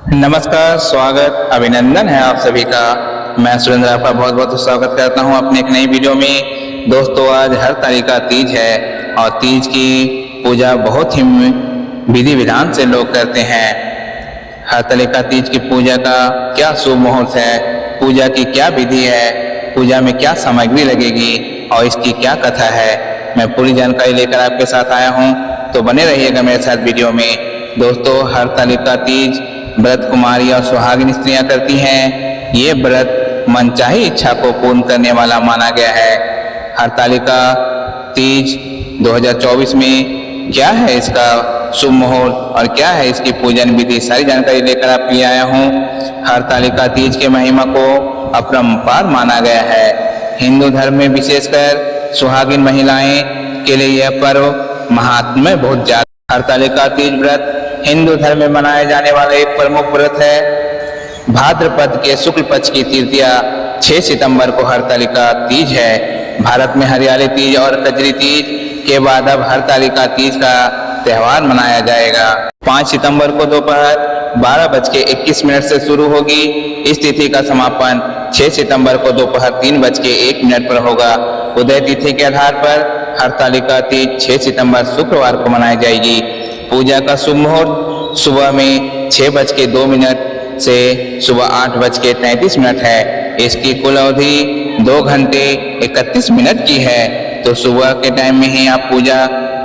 नमस्कार, स्वागत, अभिनंदन है आप सभी का। मैं सुरेंद्र आपका बहुत बहुत स्वागत करता हूं अपने एक नई वीडियो में। दोस्तों, आज हरतालिका तीज है और तीज की पूजा बहुत ही विधि विधान से लोग करते हैं। हरतालिका तीज की पूजा का क्या शुभ मुहूर्त है, पूजा की क्या विधि है, पूजा में क्या सामग्री लगेगी और इसकी क्या कथा है, मैं पूरी जानकारी लेकर आपके साथ आया हूँ। तो बने रहिएगा मेरे साथ वीडियो में। दोस्तों, हरतालिका तीज व्रत कुमारी और सुहागिन स्त्रियां करती हैं। ये व्रत मनचाही इच्छा को पूर्ण करने वाला माना गया है। हरतालिका तीज 2024 में क्या है इसका शुभ मुहूर्त और क्या है इसकी पूजन विधि, सारी जानकारी लेकर आपके लिए आया हूँ। हरतालिका तीज के महिमा को अपरंपार माना गया है। हिंदू धर्म में विशेषकर सुहागिन महिलाएं के लिए यह पर्व महात्म्य बहुत ज्यादा। हरतालिका तीज व्रत हिंदू धर्म में मनाए जाने वाला एक प्रमुख व्रत है। भाद्रपद के शुक्ल पक्ष की तृतीया 6 सितंबर को हरतालिका तीज है। भारत में हरियाली तीज और कजरी तीज के बाद अब हरतालिका तीज का त्योहार मनाया जाएगा। 5 सितंबर को दोपहर 12:21 से शुरू होगी। इस तिथि का समापन 6 सितंबर को दोपहर 3:01 पर होगा। उदय तिथि के आधार पर हरतालिका तीज 6 सितंबर शुक्रवार को मनाई जाएगी। पूजा का शुभ मुहूर्त सुबह में 6:02 से सुबह 8:33 है। इसकी कुल अवधि 2 घंटे 31 मिनट की है। तो सुबह के टाइम में ही आप पूजा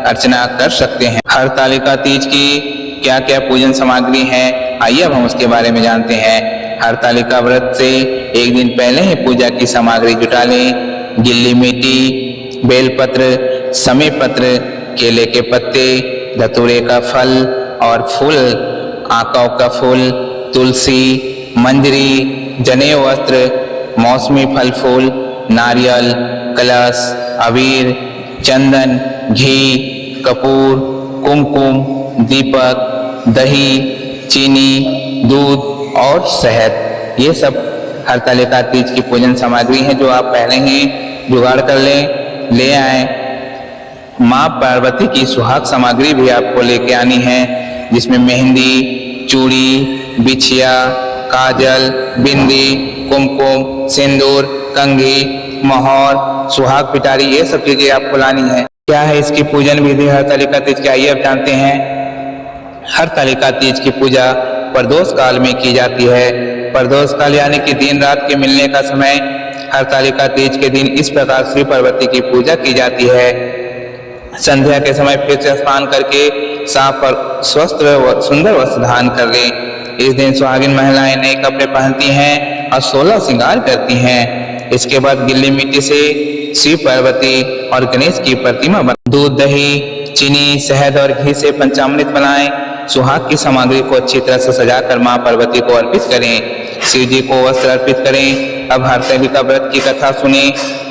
अर्चना कर सकते हैं। हरतालिका तीज की क्या क्या पूजन सामग्री है, आइए अब हम उसके बारे में जानते हैं। हरतालिका व्रत से एक दिन पहले ही पूजा की सामग्री जुटा लें। गिल्ली मिट्टी, बेलपत्र, समी पत्र, केले के पत्ते, धतूरे का फल और फूल, आकाव का फूल, तुलसी, मंजरी, जनेऊ वस्त्र, मौसमी फल फूल, नारियल, कलश, अबीर, चंदन, घी, कपूर, कुमकुम, दीपक, दही, चीनी, दूध और शहद, ये सब हरतालिका तीज की पूजन सामग्री है जो आप पहले ही जुगाड़ कर ले आए। माँ पार्वती की सुहाग सामग्री भी आपको लेके आनी है, जिसमें मेहंदी, चूड़ी, बिछिया, काजल, बिंदी, कुमकुम, सिंदूर, कंघी, मोहर, सुहाग पिटारी, ये सब चीजें आपको लानी है। क्या है इसकी पूजन विधि हरतालिका तीज की, आइए अब जानते हैं। हरतालिका तीज की पूजा प्रदोष काल में की जाती है। प्रदोष काल यानी कि दिन रात के मिलने का समय। हरतालिका तीज के दिन इस प्रकार श्री पार्वती की पूजा की जाती है। संध्या के समय फिर से स्नान करके साफ और स्वस्थ व सुंदर वस्त्र धारण कर लें। इस दिन सुहागिन महिलाएं नए कपड़े पहनती हैं और 16 श्रृंगार करती हैं। इसके बाद गिल्ली मिट्टी से शिव पार्वती और गणेश की प्रतिमा बनाएं। दूध, दही, चीनी, शहद और घी से पंचामृत बनाएं। सुहाग की सामग्री को अच्छी तरह से सजाकर माँ पार्वती को अर्पित करें। शिव जी को वस्त्र अर्पित करें। अब हरतालिका व्रत की कथा सुने।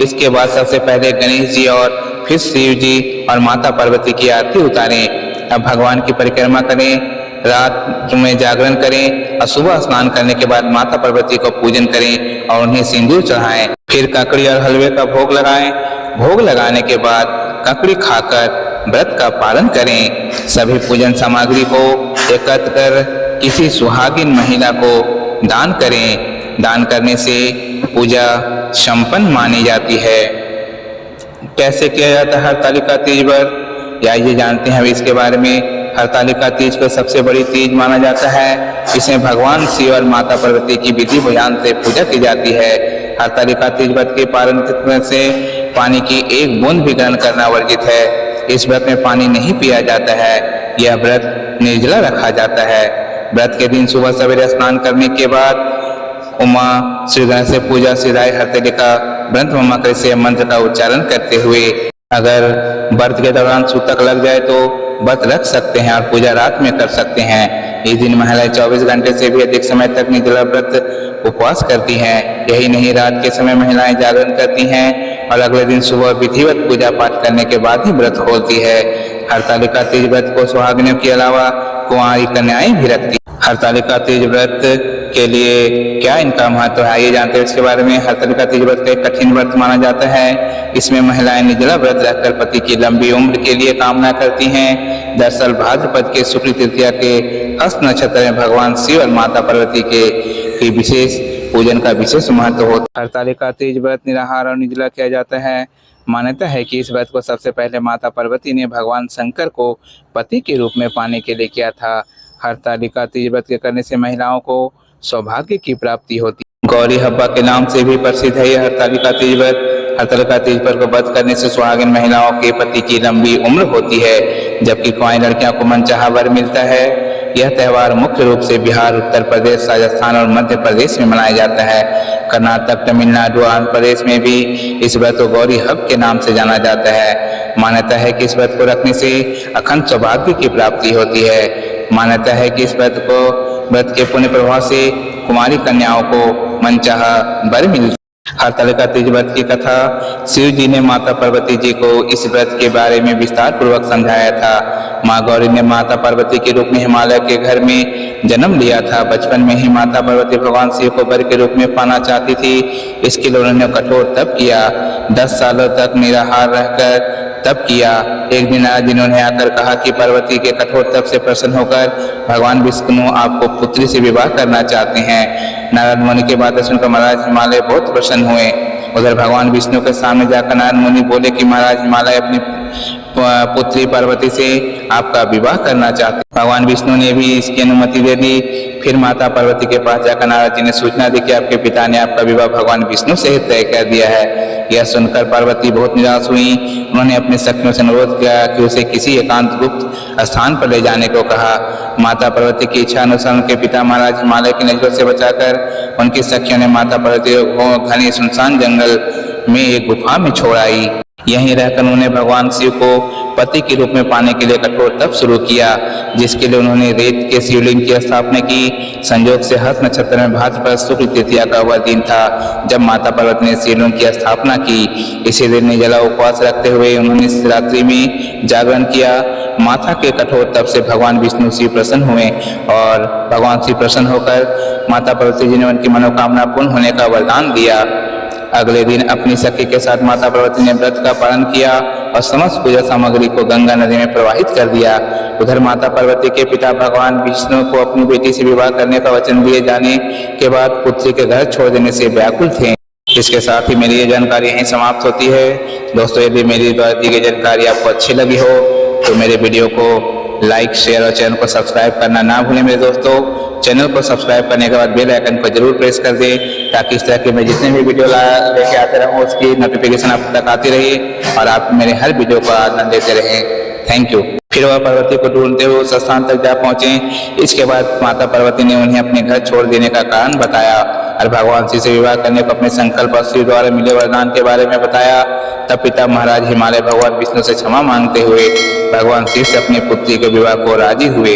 इसके बाद सबसे पहले गणेश जी और फिर शिव जी और माता पार्वती की आरती उतारें। अब भगवान की परिक्रमा करें, रात में जागरण करें और सुबह स्नान करने के बाद माता पार्वती को पूजन करें और उन्हें सिंदूर चढ़ाएं। फिर ककड़ी और हलवे का भोग लगाएं। भोग लगाने के बाद ककड़ी खाकर व्रत का पालन करें। सभी पूजन सामग्री को एकत्र कर किसी सुहागिन महिला को दान करें। दान करने से पूजा संपन्न मानी जाती है। कैसे किया जाता है हरतालिका तीज व्रत, या ये जानते हैं इसके बारे में। हरतालिका तीज को सबसे बड़ी तीज माना जाता है। इसमें भगवान शिव और माता पार्वती की विधि विधान से पूजा की जाती है। हरतालिका तीज व्रत के पालन करने से पानी की एक बूंद भी ग्रहण करना वर्जित है। इस व्रत में पानी नहीं पिया जाता है। यह व्रत निर्जला रखा जाता है। व्रत के दिन सुबह सवेरे स्नान करने के बाद उमा श्री गणेश से पूजा सिद्धाय हरतालिका व्रत ममा से मंत्र का उच्चारण करते हुए। अगर व्रत के दौरान सूतक लग जाए तो व्रत रख सकते हैं और पूजा रात में कर सकते हैं। इस दिन महिलाएं 24 घंटे से भी अधिक समय तक निर्जला व्रत उपवास करती हैं। यही नहीं, रात के समय महिलाएं जागरण करती हैं और अगले दिन सुबह विधिवत पूजा पाठ करने के बाद ही व्रत खोलती है। हरतालिका तीज व्रत को सुहागिनों के अलावा कुंवारी कन्याएं भी रखती। हरतालिका तीज व्रत के लिए क्या इनका महत्व है, ये जानते हैं इसके बारे में। हरतालिका तीज व्रत का एक कठिन व्रत माना जाता है। इसमें महिलाएं निर्जला व्रत रखकर पति की लंबी उम्र के लिए कामना करती हैं। दरअसल भाद्रपद के शुक्ल तृतीया के हस्त नक्षत्र में भगवान शिव और माता पार्वती के विशेष पूजन का विशेष महत्व होता है। हरतालिका तीज व्रत निराहार और निर्जला किया जाता है। मान्यता है कि इस व्रत को सबसे पहले माता पार्वती ने भगवान शंकर को पति के रूप में पाने के लिए किया था। हरतालिका तीज व्रत के करने से महिलाओं को सौभाग्य की प्राप्ति होती है। गौरी हब्बा के नाम से भी प्रसिद्ध है यह हरतालिका तीज व्रत। हरतालिका तीज व्रत को व्रत करने से सुहागिन महिलाओं के पति की लंबी उम्र होती है, जबकि कुंवारी लड़कियों को मनचाहा वर मिलता है। यह त्यौहार मुख्य रूप से बिहार, उत्तर प्रदेश, राजस्थान और मध्य प्रदेश में मनाया जाता है। कर्नाटक, तमिलनाडु, आंध्र प्रदेश में भी इस व्रत को गौरी हब के नाम से जाना जाता है। मान्यता है कि इस व्रत को रखने से अखंड सौभाग्य की प्राप्ति होती है। मान्यता है कि इस व्रत के पुण्य प्रभाव से कुमारी कन्याओं को मनचाहा वर मिलता है। हरतालिका तीज व्रत की कथा। शिव जी ने माता पार्वती जी को इस व्रत के बारे में विस्तार पूर्वक समझाया था। माँ गौरी ने माता पार्वती के रूप में हिमालय के घर में जन्म लिया था। बचपन में ही माता पार्वती भगवान शिव को वर के रूप में पाना चाहती थी। इसके लिए उन्होंने कठोर तप किया। 10 सालों तक निराहार रहकर तप किया। एक दिन नारद जी ने उन्हें आकर कहा कि पार्वती के कठोर तप से प्रसन्न होकर भगवान विष्णु आपको पुत्री से विवाह करना चाहते हैं। नारद मुनि के बात सुनकर महाराज हिमालय बहुत प्रसन्न हुए। उधर भगवान विष्णु के सामने जाकर नारद मुनि बोले कि महाराज हिमालय अपनी पुत्री पार्वती से आपका विवाह करना चाहते। भगवान विष्णु ने भी इसकी अनुमति दे दी। फिर माता पार्वती के पास जाकर नारद जी ने सूचना दी कि आपके पिता ने आपका विवाह भगवान विष्णु से तय कर दिया है। यह सुनकर पार्वती बहुत निराश हुई। उन्होंने अपने सखियों से अनुरोध किया कि उसे किसी एकांत गुप्त स्थान पर ले जाने को कहा। माता पार्वती की इच्छा अनुसार उनके पिता महाराज हिमालय की नजरों से बचाकर उनकी सखियों ने माता पार्वती को घने सुनसान जंगल में एक गुफा में छोड़ आई। यहीं रहकर उन्होंने भगवान शिव को पति के रूप में पाने के लिए कठोर तप शुरू किया, जिसके लिए उन्होंने रेत के शिवलिंग की स्थापना की। संयोग से हस्त नक्षत्र में भाद्रपद शुक्ल तृतीया का वह दिन था जब माता पार्वती ने शिवलिंग की स्थापना की। इसी दिन निर्जला उपवास रखते हुए उन्होंने इस रात्रि में जागरण किया। माता के कठोर तप से भगवान विष्णु शिव प्रसन्न हुए और भगवान शिव प्रसन्न होकर माता पार्वती जी ने उनकी मनोकामना पूर्ण होने का वरदान दिया। अगले दिन अपनी सखी के साथ माता पार्वती ने व्रत का पालन किया और समस्त पूजा सामग्री को गंगा नदी में प्रवाहित कर दिया। उधर माता पार्वती के पिता भगवान विष्णु को अपनी बेटी से विवाह करने का वचन दिए जाने के बाद पुत्री के घर छोड़ देने से व्याकुल थे। इसके साथ ही मेरी ये जानकारी यहीं समाप्त होती है। दोस्तों, यदि मेरी द्वारा दी गई जानकारी आपको अच्छी लगी हो तो मेरे वीडियो को लाइक, शेयर और चैनल को सब्सक्राइब करना ना भूलें। मेरे दोस्तों, चैनल को सब्सक्राइब करने के बाद बेल आइकन को जरूर प्रेस कर दें ताकि इस तरह के मैं जितने भी वीडियो लेके आते रहूं उसकी नोटिफिकेशन आप तक आती रहे और आप मेरे हर वीडियो का आनंद लेते रहें। Thank you. फिर वह पार्वती को ढूंढते हुए उस स्थान तक जा पहुंचे। इसके बाद माता पार्वती ने उन्हें अपने घर छोड़ देने का कारण बताया और भगवान शिव से विवाह करने को अपने संकल्प और शिव द्वारा मिले वरदान के बारे में बताया। तब पिता महाराज हिमालय भगवान विष्णु से क्षमा मांगते हुए भगवान शिव से अपनी पुत्री के विवाह को राजी हुए।